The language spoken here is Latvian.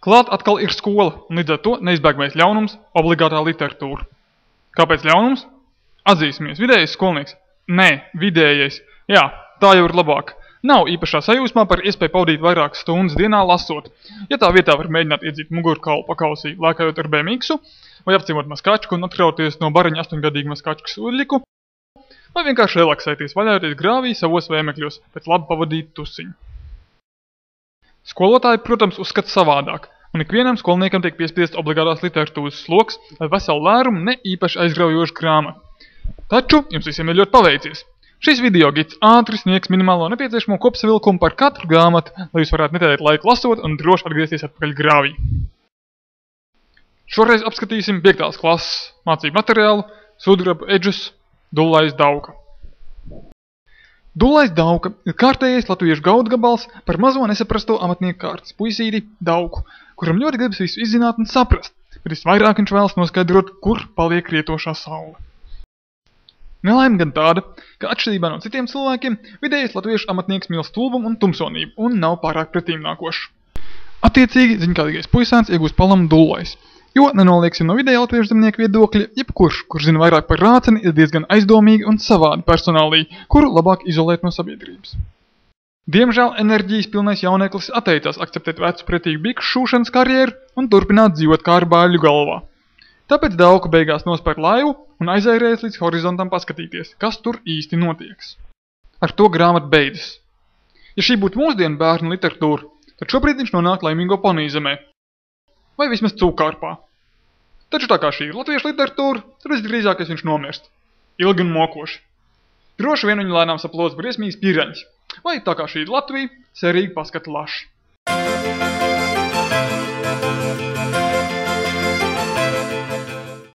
Klāt atkal ir skola, un līdz ar to neizbēgamais ļaunums – obligātā literatūra. Kāpēc ļaunums? Atzīsimies, vidējais skolnieks. Nē, vidējais. Jā, tā jau ir labāk. Nav īpašā sajūsmā par iespēju pavadīt vairākas stundas dienā lasot. Ja tā vietā var mēģināt iedzīt mugurkaulu pakausī, lēkājot ar BMX-u, vai apciemot maskačku un atkrauties no baraņa 8-gadīgu maskačkas uļļiku, vai vienkārši relaksēties, vaļājoties grāvī savos vēmekļos pēc labi pavadītu tusiņu. Skolotāji, protams, uzskata savādāk, un ikvienam skolniekam tiek piespiests obligātās literatūras sloks vai veselu lērumu ne īpaši aizgraujošu grāmatu. Taču jums visiem ir ļoti paveicies. Šis video gids ātri sniegs minimālo nepieciešamo kopsavilkumu par katru grāmatu, lai jūs varētu netērēt laiku lasot un droši atgriezties atpakaļ grāvī. Šoreiz apskatīsim 5. klases mācību materiālu Sudraba Edžus Dullais Dauka. Dullais Dauka ir kārtējais latviešu gaudgabals par mazo nesaprasto amatnieku kārtas puisīti Dauku, kuram ļoti gribas visu izzināt un saprast, bet visvairāk viņš vēlas noskaidrot, kur paliek rietošā saule. Nelaime gan tāda, ka atšķirībā no citiem cilvēkiem, vidējais latviešu amatnieks mīl stulbumu un tumsonību un nav pārāk pretīmnākošs. Attiecīgi, ziņkārīgais puisēns iegūst palamu dullais, jo, nenolieksim no vidēja latviešu zemnieku viedokļa, jebkurš, kurš zina vairāk par rāceni, ir diezgan aizdomīgi un savādi personālī, kuru labāk izolēt no sabiedrības. Diemžēl enerģijas pilnais jauneklis atteicās akceptēt vecu pretīgu bikšu šūšanas karjeru un turpināt dzīvot kā ar bāļu galvā. Tāpēc Dauka beigās nospēr laivu un aizairējas līdz horizontam paskatīties, kas tur īsti notieks. Ar to grāmata beidzas. Ja šī būtu mūsdienu bērnu literatūra, tad šobrīd viņš nonāk laimīgo ponīzemē. Vai vismaz cūkārpā. Taču tā kā šī ir latviešu literatūra, tad visdrīzākais viņš nomirst. Ilgi un mokoši. Droši vien viņu lēnām saplods briesmīgs piraņas. Vai tā kā šī ir Latvija, serīgi paskata laši.